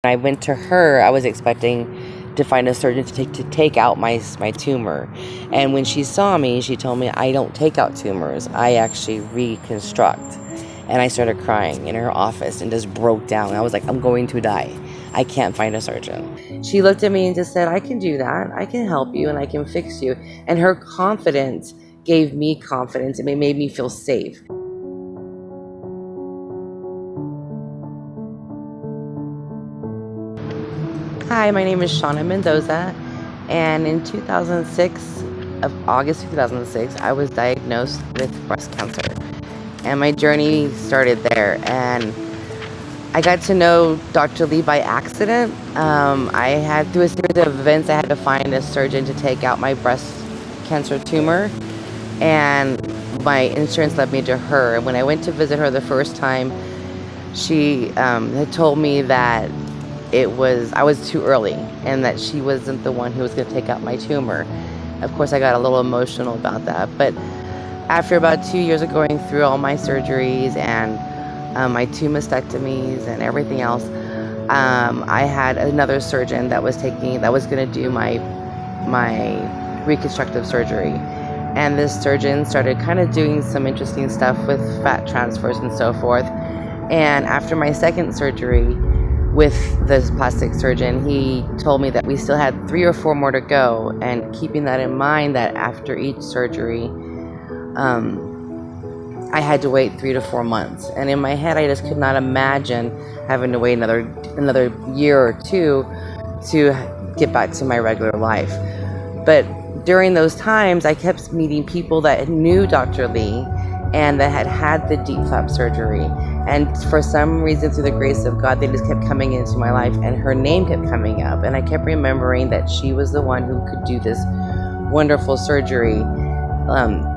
When I went to her, I was expecting to find a surgeon to take out my tumor. And when she saw me, she told me, I don't take out tumors. I actually reconstruct. And I started crying in her office and just broke down. I was like, I'm going to die. I can't find a surgeon. She looked at me and just said, I can do that. I can help you and I can fix you. And her confidence gave me confidence. It made me feel safe. Hi, my name is Shawna Mendoza, and in August 2006, I was diagnosed with breast cancer, and my journey started there. And I got to know Dr. Lee by accident. I had, through a series of events, I had to find a surgeon to take out my breast cancer tumor, and my insurance led me to her. And when I went to visit her the first time, she had told me that I was too early and that she wasn't the one who was going to take out my tumor. Of course, I got a little emotional about that. But after about 2 years of going through all my surgeries and my 2 mastectomies and everything else, I had another surgeon that was going to do my reconstructive surgery. And this surgeon started kind of doing some interesting stuff with fat transfers and so forth. And after my second surgery with this plastic surgeon, he told me that we still had 3 or 4 more to go, and keeping that in mind, that after each surgery I had to wait 3 to 4 months. And in my head, I just could not imagine having to wait another year or 2 to get back to my regular life. But during those times, I kept meeting people that knew Dr. Lee and that had the DIEP flap surgery. And for some reason, through the grace of God, they just kept coming into my life, and her name kept coming up. And I kept remembering that she was the one who could do this wonderful surgery.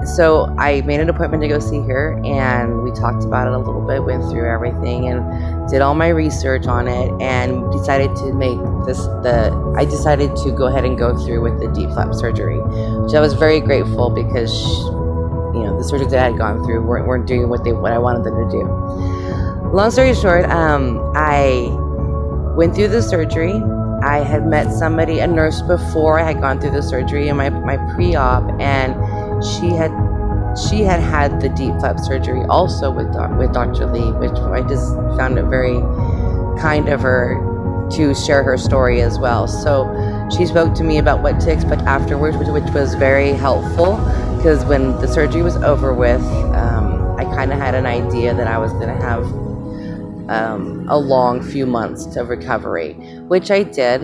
So I made an appointment to go see her, and we talked about it a little bit, went through everything, and did all my research on it, and decided to I decided to go ahead and go through with the DIEP flap surgery, which I was very grateful, because the surgeons that I had gone through weren't doing what I wanted them to do. Long story short, I went through the surgery. I had met a nurse before I had gone through the surgery in my pre-op, and she had the DIEP flap surgery also with Dr. Lee, which I just found it very kind of her to share her story as well. So she spoke to me about what to expect afterwards, which was very helpful, because when the surgery was over with, I kind of had an idea that I was going to have a long few months of recovery, which I did.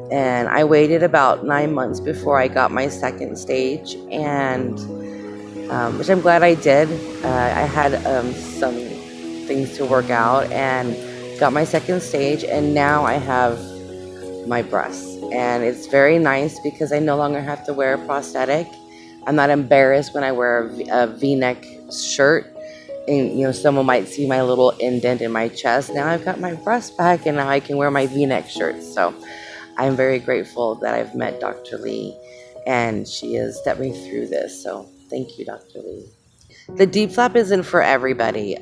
And I waited about 9 months before I got my second stage, and which I'm glad I did. I had some things to work out and got my second stage, and now I have my breasts. And it's very nice because I no longer have to wear a prosthetic. I'm not embarrassed when I wear a V-neck shirt, and someone might see my little indent in my chest. Now I've got my breasts back, and now I can wear my V-neck shirt. So I'm very grateful that I've met Dr. Lee, and she has stepped me through this. So thank you, Dr. Lee. The DIEP flap isn't for everybody.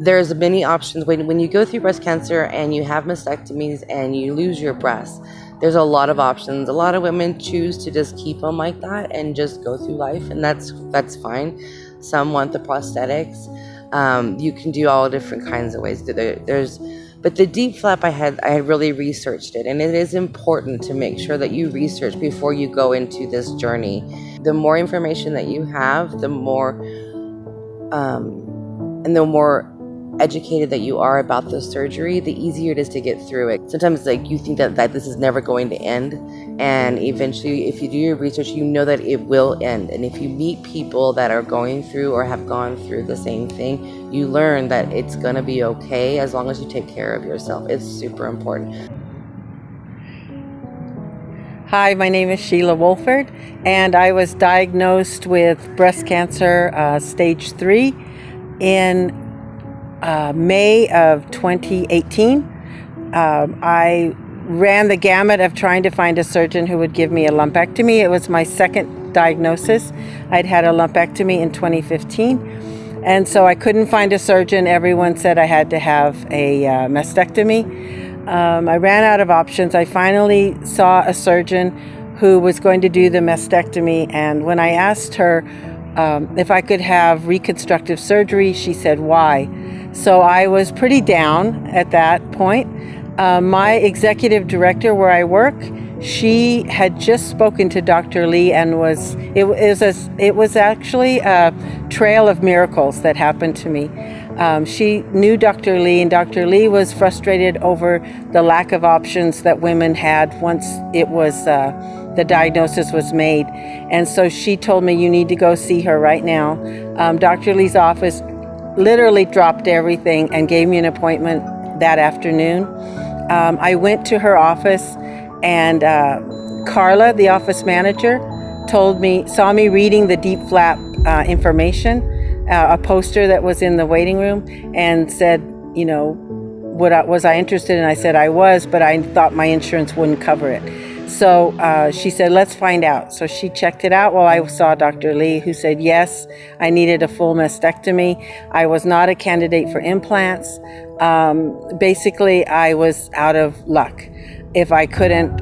There's many options. When you go through breast cancer and you have mastectomies and you lose your breasts, there's a lot of options. A lot of women choose to just keep them like that and just go through life, and that's fine. Some want the prosthetics. You can do all different kinds of ways. But the DIEP flap, I had really researched it, and it is important to make sure that you research before you go into this journey. The more information that you have, the more educated that you are about the surgery, the easier it is to get through it. Sometimes you think that this is never going to end, and eventually if you do your research, you know that it will end. And if you meet people that are going through or have gone through the same thing, you learn that it's going to be okay as long as you take care of yourself. It's super important. Hi, my name is Sheila Wolford, and I was diagnosed with breast cancer stage 3 in May of 2018. I ran the gamut of trying to find a surgeon who would give me a lumpectomy. It was my second diagnosis. I'd had a lumpectomy in 2015, And so I couldn't find a surgeon. Everyone said I had to have a mastectomy. I ran out of options. I finally saw a surgeon who was going to do the mastectomy. And when I asked her if I could have reconstructive surgery, she said, why? So I was pretty down at that point. My executive director where I work, she had just spoken to Dr. Lee, and it was actually a trail of miracles that happened to me. She knew Dr. Lee, and Dr. Lee was frustrated over the lack of options that women had once it was the diagnosis was made. And so she told me, you need to go see her right now. Dr. Lee's office literally dropped everything and gave me an appointment that afternoon. I went to her office, and Carla, the office manager, saw me reading the DIEP flap information, a poster that was in the waiting room, and said, was I interested? And I said I was, but I thought my insurance wouldn't cover it. So she said, let's find out. So she checked it out while I saw Dr. Lee, who said, yes, I needed a full mastectomy. I was not a candidate for implants. Basically, I was out of luck if I couldn't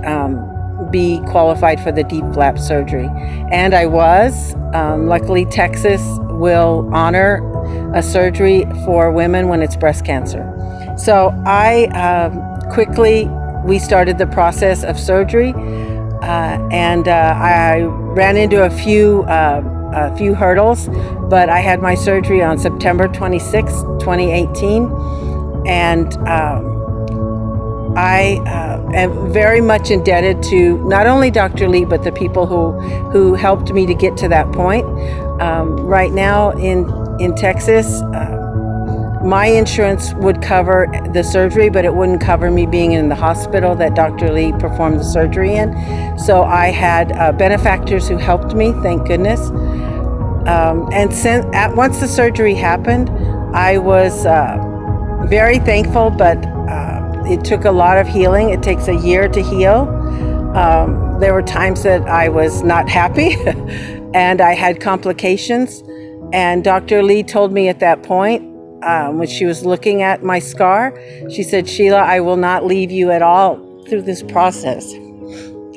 be qualified for the DIEP flap surgery. And I was. Luckily, Texas will honor a surgery for women when it's breast cancer. So we started the process of surgery, and I ran into a few hurdles, but I had my surgery on September 26, 2018, and I am very much indebted to not only Dr. Lee, but the people who helped me to get to that point. Right now in Texas, my insurance would cover the surgery, but it wouldn't cover me being in the hospital that Dr. Lee performed the surgery in. So I had benefactors who helped me, thank goodness. And once the surgery happened, I was very thankful, but it took a lot of healing. It takes a year to heal. There were times that I was not happy and I had complications. And Dr. Lee told me at that point, when she was looking at my scar, she said, Sheila, I will not leave you at all through this process.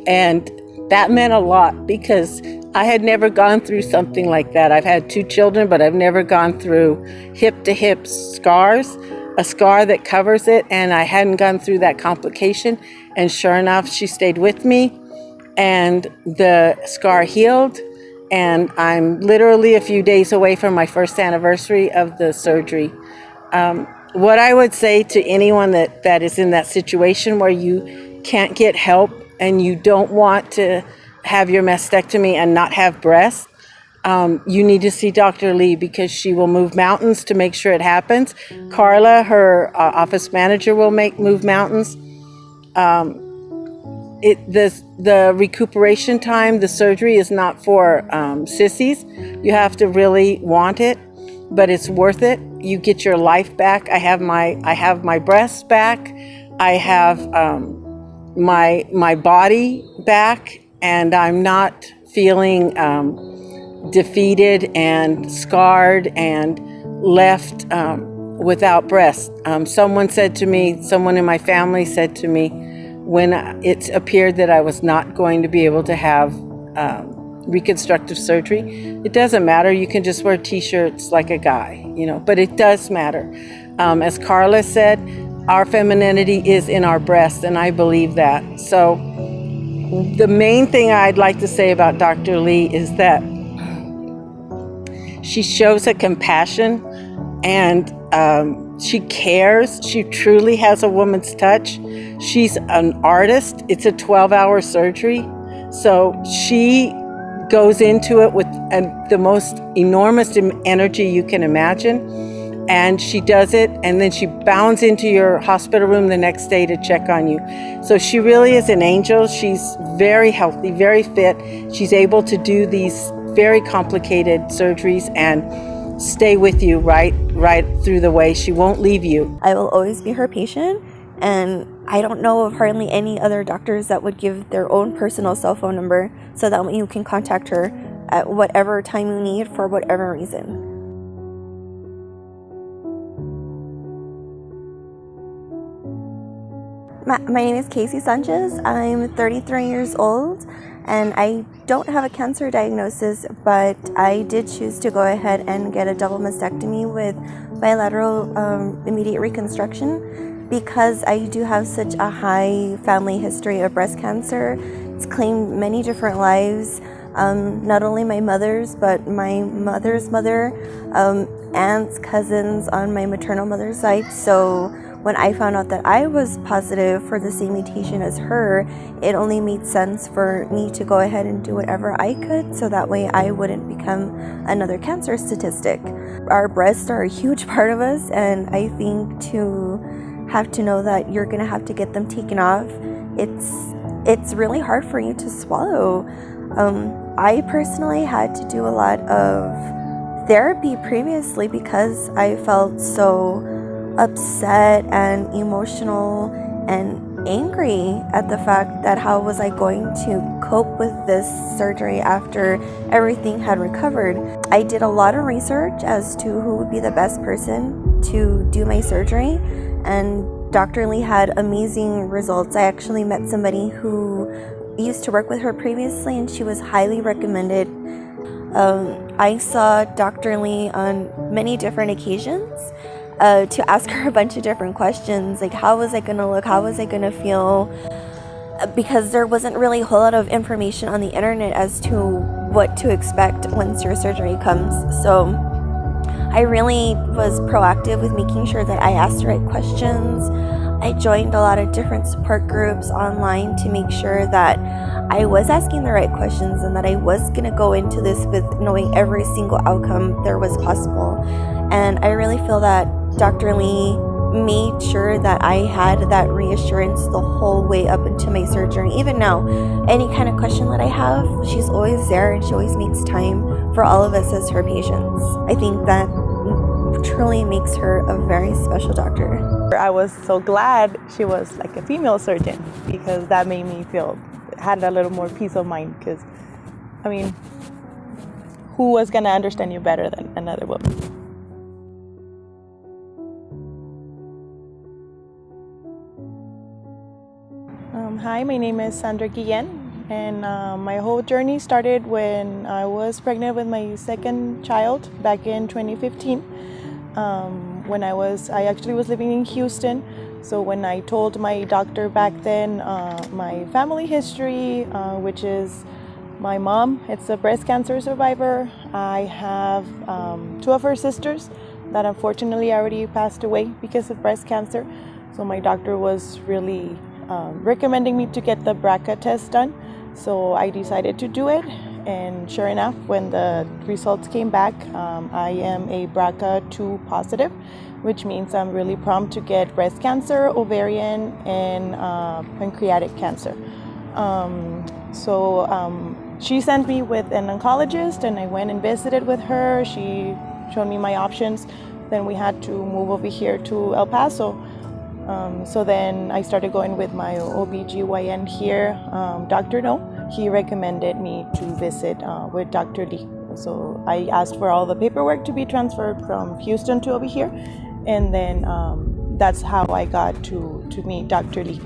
And that meant a lot because I had never gone through something like that. I've had 2 children, but I've never gone through hip-to-hip scars, a scar that covers it, and I hadn't gone through that complication. And sure enough, she stayed with me, and the scar healed. And I'm literally a few days away from my first anniversary of the surgery. What I would say to anyone that is in that situation where you can't get help and you don't want to have your mastectomy and not have breasts, you need to see Dr. Lee because she will move mountains to make sure it happens. Carla, her office manager, will move mountains. The recuperation time, the surgery is not for sissies. You have to really want it, but it's worth it. You get your life back. I have my breasts back. I have my body back, and I'm not feeling defeated and scarred and left without breasts. Someone in my family said to me, when it appeared that I was not going to be able to have reconstructive surgery, it doesn't matter. You can just wear t-shirts like a guy, but it does matter. As Carla said, our femininity is in our breasts, and I believe that. So the main thing I'd like to say about Dr. Lee is that she shows a compassion, and she cares. She truly has a woman's touch. She's an artist. It's a 12-hour surgery. So she goes into it with the most enormous energy you can imagine. And she does it, and then she bounds into your hospital room the next day to check on you. So she really is an angel. She's very healthy, very fit. She's able to do these very complicated surgeries and stay with you right through the way. She won't leave you. I will always be her patient, and I don't know of hardly any other doctors that would give their own personal cell phone number so that you can contact her at whatever time you need for whatever reason. My name is Casey Sanchez. I'm 33 years old, and I don't have a cancer diagnosis, but I did choose to go ahead and get a double mastectomy with bilateral immediate reconstruction because I do have such a high family history of breast cancer. It's claimed many different lives, not only my mother's, but my mother's mother, aunts, cousins on my maternal mother's side. So when I found out that I was positive for the same mutation as her, it only made sense for me to go ahead and do whatever I could so that way I wouldn't become another cancer statistic. Our breasts are a huge part of us, and I think to have to know that you're gonna have to get them taken off, it's really hard for you to swallow. I personally had to do a lot of therapy previously because I felt so upset and emotional and angry at the fact that how was I going to cope with this surgery after everything had recovered. I did a lot of research as to who would be the best person to do my surgery, and Dr. Lee had amazing results. I actually met somebody who used to work with her previously, and she was highly recommended. I saw Dr. Lee on many different occasions to ask her a bunch of different questions, like how was I going to look, how was I going to feel, because there wasn't really a whole lot of information on the internet as to what to expect once your surgery comes. So I really was proactive with making sure that I asked the right questions. I joined a lot of different support groups online to make sure that I was asking the right questions and that I was going to go into this with knowing every single outcome there was possible. And I really feel that Dr. Lee made sure that I had that reassurance the whole way up into my surgery. Even now, any kind of question that I have, she's always there and she always makes time for all of us as her patients. I think that truly makes her a very special doctor. I was so glad she was like a female surgeon because that made me had a little more peace of mind, because I mean, who was going to understand you better than another woman? Hi, my name is Sandra Keegan, and my whole journey started when I was pregnant with my second child back in 2015. When I actually was living in Houston. So when I told my doctor back then my family history, which is my mom, it's a breast cancer survivor. I have two of her sisters that unfortunately already passed away because of breast cancer. So my doctor was really recommending me to get the BRCA test done. So I decided to do it. And sure enough, when the results came back, I am a BRCA2 positive, which means I'm really prompt to get breast cancer, ovarian, and pancreatic cancer. She sent me with an oncologist, and I went and visited with her. She showed me my options. Then we had to move over here to El Paso. So then I started going with my OBGYN here, Dr. No. He recommended me to visit with Dr. Lee. So I asked for all the paperwork to be transferred from Houston to over here. And then that's how I got to meet Dr. Lee.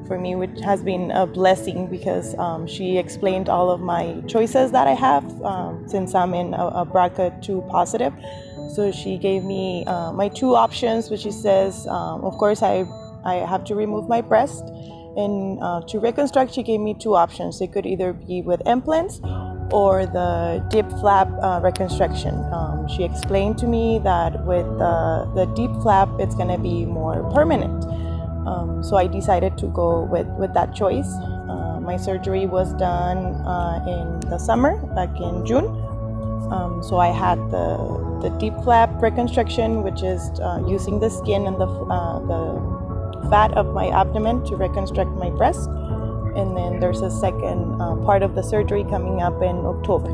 For me, which has been a blessing because she explained all of my choices that I have since I'm in a BRCA2 positive. So she gave me my two options, which she says, of course, I have to remove my breast. And to reconstruct, she gave me two options. It could either be with implants or the DIEP flap reconstruction. She explained to me that with the DIEP flap, it's going to be more permanent. So I decided to go with that choice. My surgery was done in the summer, back in June. So I had the DIEP flap reconstruction, which is using the skin and the fat of my abdomen to reconstruct my breast. And then there's a second part of the surgery coming up in October.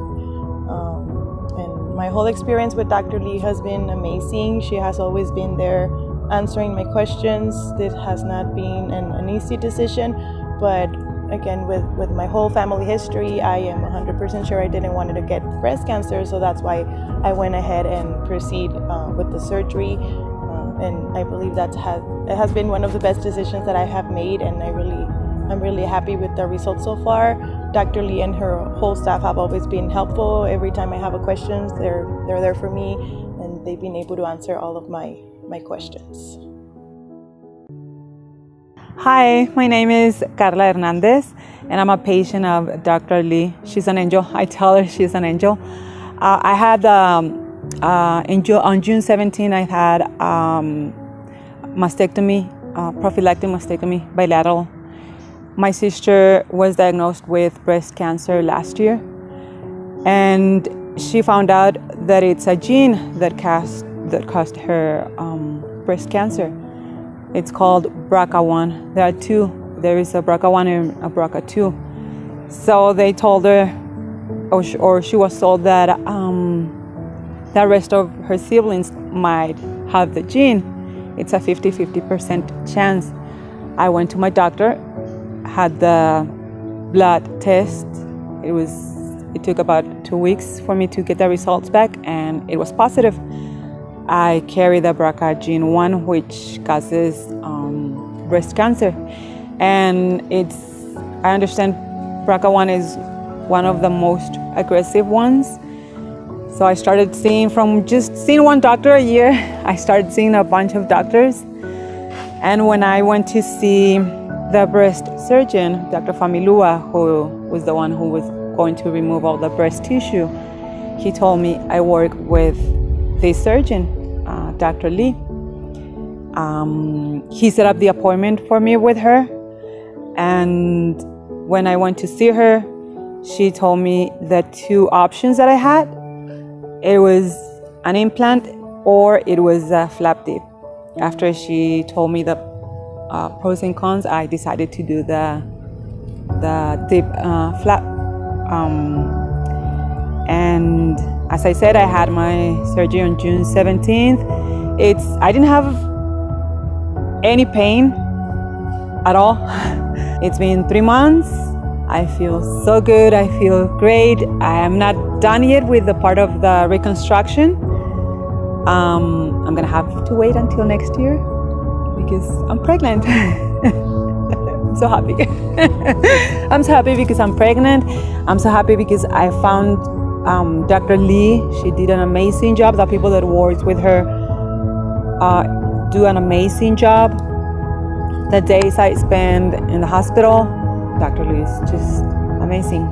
And my whole experience with Dr. Lee has been amazing. She has always been there answering my questions. This has not been an easy decision, but again, with my whole family history, I am 100% sure I didn't want to get breast cancer, so that's why I went ahead and proceed with the surgery. And I believe that it has been one of the best decisions that I have made, and I'm really happy with the results so far. Dr. Lee and her whole staff have always been helpful. Every time I have a question, they're there for me, and they've been able to answer all of my questions. Hi, my name is Carla Hernandez, and I'm a patient of Dr. Lee. She's an angel. I tell her she's an angel. I had on June 17, I had mastectomy, prophylactic mastectomy, bilateral. My sister was diagnosed with breast cancer last year, and she found out that it's a gene that caused her breast cancer. It's called BRCA1. There are two. There is a BRCA1 and a BRCA2. So they told her, or she was told that the rest of her siblings might have the gene. It's a 50% chance. I went to my doctor, had the blood test. It took about 2 weeks for me to get the results back, and it was positive. I carry the BRCA gene 1, which causes breast cancer. And I understand BRCA1 is one of the most aggressive ones. So I started from just seeing one doctor a year, I started seeing a bunch of doctors. And when I went to see the breast surgeon, Dr. Familua, who was the one who was going to remove all the breast tissue, he told me I work with this surgeon, Dr. Lee. He set up the appointment for me with her, and when I went to see her, she told me the two options that I had. It was an implant or it was a flap dip. After she told me the pros and cons, I decided to do the dip flap. And as I said, I had my surgery on June 17th. I didn't have any pain at all. It's been 3 months. I feel so good. I feel great. I am not done yet with the part of the reconstruction. I'm gonna have to wait until next year because I'm pregnant. I'm so happy. I'm so happy because I'm pregnant. I'm so happy because I found Dr. Lee. She did an amazing job. The people that worked with her do an amazing job. The days I spend in the hospital, Dr. Lee is just amazing.